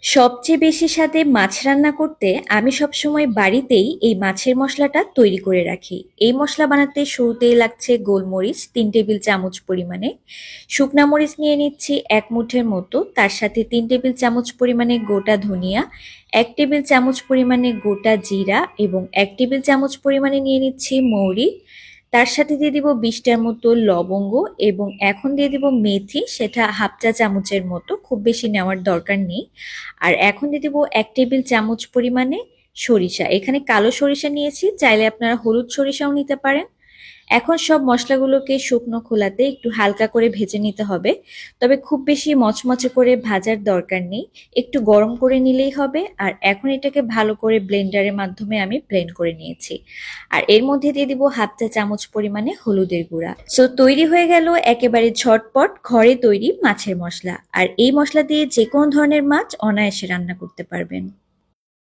সবচেয়ে বেশি স্বাদে মাছ রান্না করতে আমি সবসময় বাড়িতেই এই মাছের মশলাটা তৈরি করে রাখি। এই মশলা বানাতে শুরুতেই লাগছে গোলমরিচ 3 টেবিল চামচ পরিমাণে, শুকনা মরিচ নিয়ে নিচ্ছি 1 মুঠের মতো, তার সাথে 3 টেবিল চামচ পরিমাণে গোটা ধনিয়া, 1 টেবিল চামচ পরিমাণে গোটা জিরা এবং 1 টেবিল চামচ পরিমাণে নিয়ে নিচ্ছি মৌরি। তার সাথে দিয়ে দিব 20টার মতো লবঙ্গ এবং এখন দিয়ে দিব মেথি, সেটা হাফ চা চামচের মতো, খুব বেশি নেওয়ার দরকার নেই। আর এখন দিয়ে দিব 1 টেবিল চামচ পরিমাণে সরিষা, এখানে কালো সরিষা নিয়েছি, চাইলে আপনারা হলুদ সরিষাও নিতে পারেন। এখন সব মশলাগুলোকে শুকনো খোলাতে একটু হালকা করে ভেজে নিতে হবে, তবে খুব বেশি মচমচে করে ভাজার দরকার নেই, একটু গরম করে নিলেই হবে। আর এখন এটাকে ভালো করে ব্লেন্ডারের মাধ্যমে আমি ব্লেন্ড করে নিয়েছি। আর এর মধ্যে দিয়ে দিব হাফ চা চামচ পরিমাণে হলুদের গুঁড়া। সো তৈরি হয়ে গেল একেবারে ঝটপট ঘরে তৈরি মাছের মশলা। আর এই মশলা দিয়ে যে কোনো ধরনের মাছ অনায়াসে রান্না করতে পারবেন।